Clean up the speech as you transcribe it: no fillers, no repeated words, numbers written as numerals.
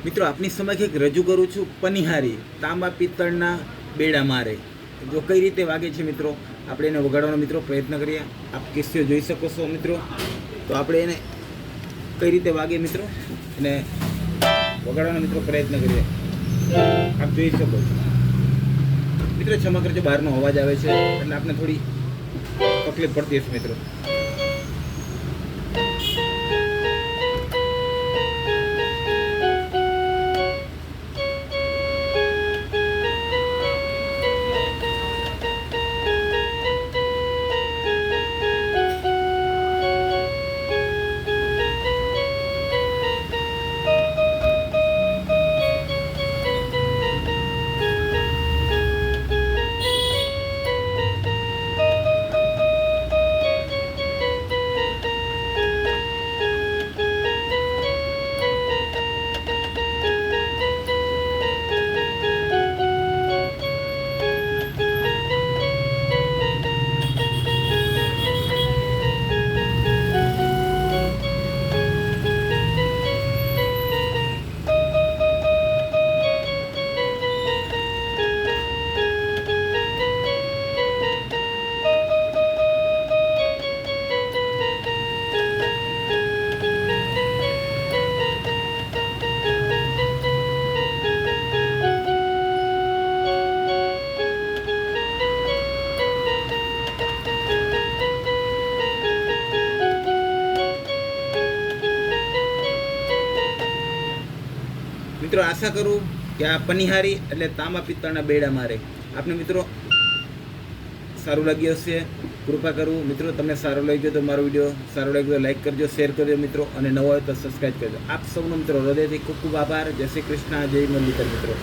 મિત્રો આપની સમક્ષ એક રજૂ કરું છું પનિહારી તાંબા પિત્તળના બેડા મારે. જો કઈ રીતે વાગે છે મિત્રો, આપણે એને વગાડવાનો મિત્રો પ્રયત્ન કરીએ. આપ કેસ્યો જોઈ શકો છો મિત્રો. તો આપણે એને કઈ રીતે વાગે મિત્રો એને વગાડવાનો મિત્રો પ્રયત્ન કરીએ. આપ જોઈ શકો છો મિત્રો. ક્ષમા કરજો, બહારનો અવાજ આવે છે એટલે આપણે થોડી તકલીફ પડતી હશે મિત્રો. મિત્રો આશા કરું કે આ પનિહારી એટલે તાંબા પિત્તળના બેડા મારે આપને મિત્રો સારું લાગ્યું હશે. કૃપા કરું મિત્રો, તમને સારો લાગ્યો તો મારો વિડીયો સારો લાગ્યો તો લાઈક કરજો, શેર કરજો મિત્રો, અને નવો હોય તો સબસ્ક્રાઈબ કરજો. આપ સૌનો મિત્રો હૃદયથી ખૂબ ખૂબ આભાર. જય શ્રી કૃષ્ણ, જય મુરલીધર મિત્રો.